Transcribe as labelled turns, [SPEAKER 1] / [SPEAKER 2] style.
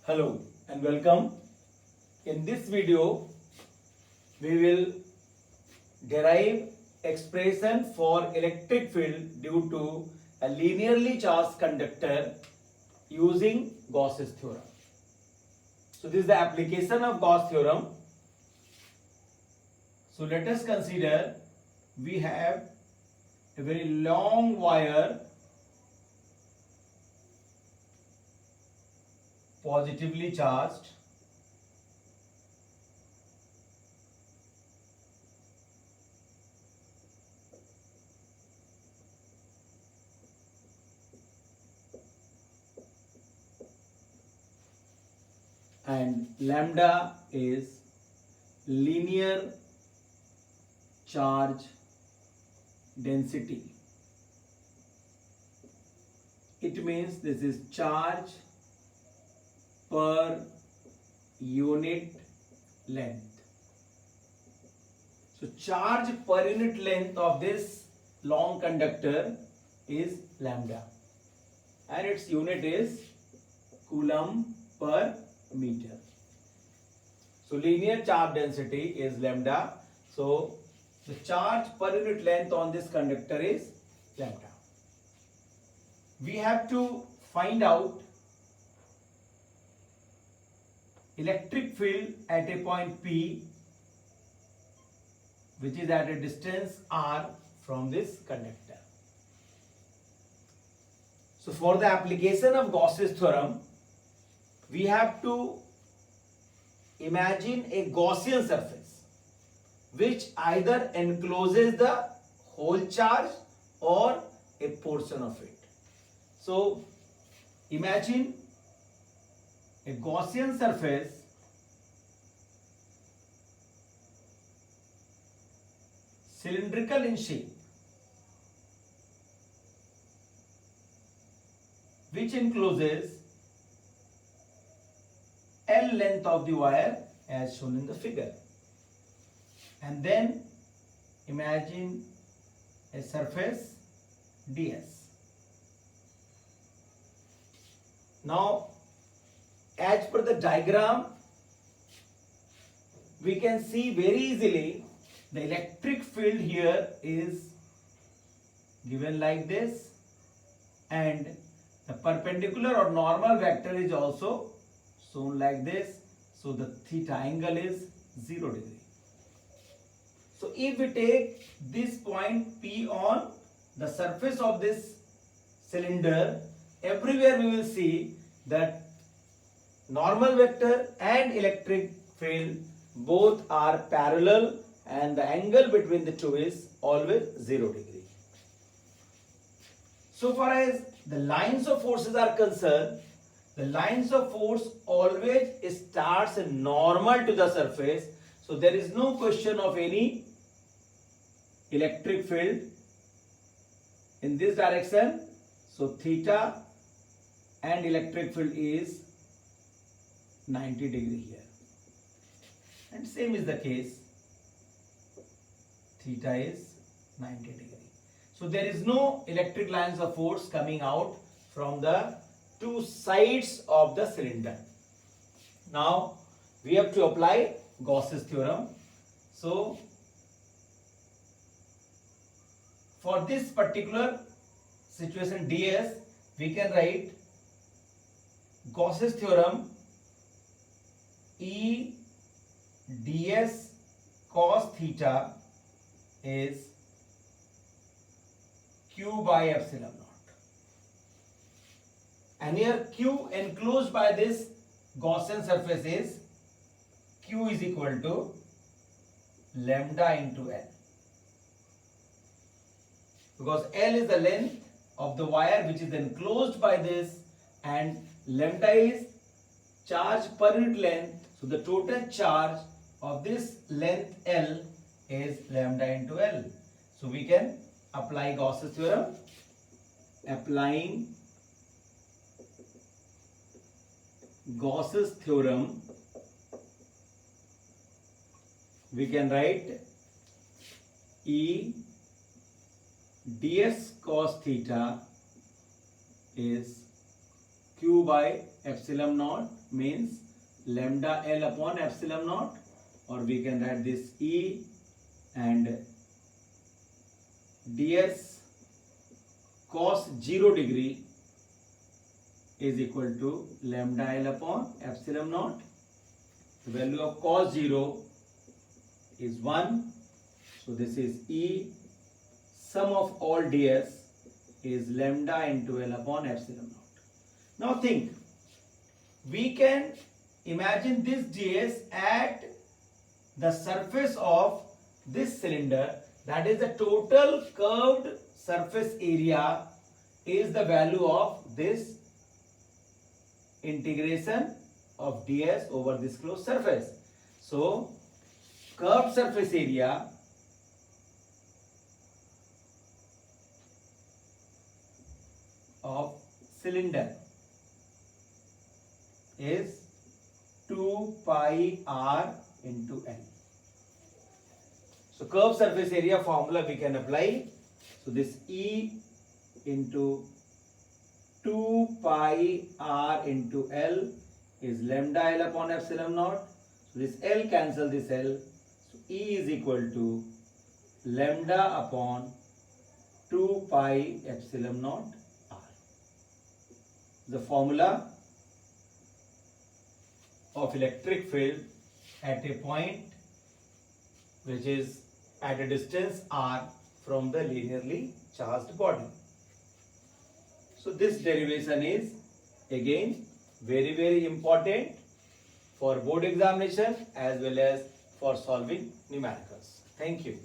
[SPEAKER 1] Hello and welcome. In this video, we will derive expression for electric field due to a linearly charged conductor using Gauss's theorem. So this is the application of Gauss theorem. So let us consider we have a very long wire positively charged and lambda is linear charge density. It means this is charge per unit length. So charge per unit length of this long conductor is lambda and its unit is coulomb per meter. So linear charge density is lambda. So the charge per unit length on this conductor is lambda. We have to find out electric field at a point P, which is at a distance r from this conductor. So for the application of Gauss's theorem, we have to imagine a Gaussian surface which either encloses the whole charge or a portion of it. So imagine a Gaussian surface cylindrical in shape, which encloses L length of the wire as shown in the figure. And then imagine a surface ds. Now, as per the diagram, we can see very easily the electric field here is given like this, and the perpendicular or normal vector is also shown like this. So the theta angle is 0 degree. So if we take this point P on the surface of this cylinder, everywhere we will see that normal vector and electric field both are parallel and the angle between the two is always 0 degree. So far as the lines of forces are concerned, the lines of force always starts normal to the surface. So there is no question of any electric field in this direction. So theta and electric field is 90 degree here. And same is the case. Theta is 90 degree. So there is no electric lines of force coming out from the two sides of the cylinder. Now we have to apply Gauss's theorem. So for this particular situation ds, we can write Gauss's theorem E ds cos theta is q by epsilon naught. And here q enclosed by this Gaussian surface is q is equal to lambda into L. Because L is the length of the wire which is enclosed by this and lambda is charge per unit length. So the total charge of this length L is lambda into L. So we can apply Gauss's theorem. Applying Gauss's theorem, we can write E ds cos theta is Q by epsilon naught means lambda L upon epsilon naught, or we can write this E and ds cos 0 degree is equal to lambda L upon epsilon naught. The value of cos 0 is 1. So this is E. Sum of all ds is lambda into L upon epsilon naught. Now think, we can imagine this ds at the surface of this cylinder, that is the total curved surface area is the value of this integration of ds over this closed surface. So curved surface area of cylinder is 2 pi r into L. So curved surface area formula we can apply. So this E into 2 pi r into L is lambda L upon epsilon naught. So this L cancel this L. So E is equal to lambda upon 2 pi epsilon naught r. The formula of electric field at a point which is at a distance r from the linearly charged body. So this derivation is again very important for board examination as well as for solving numericals. Thank you.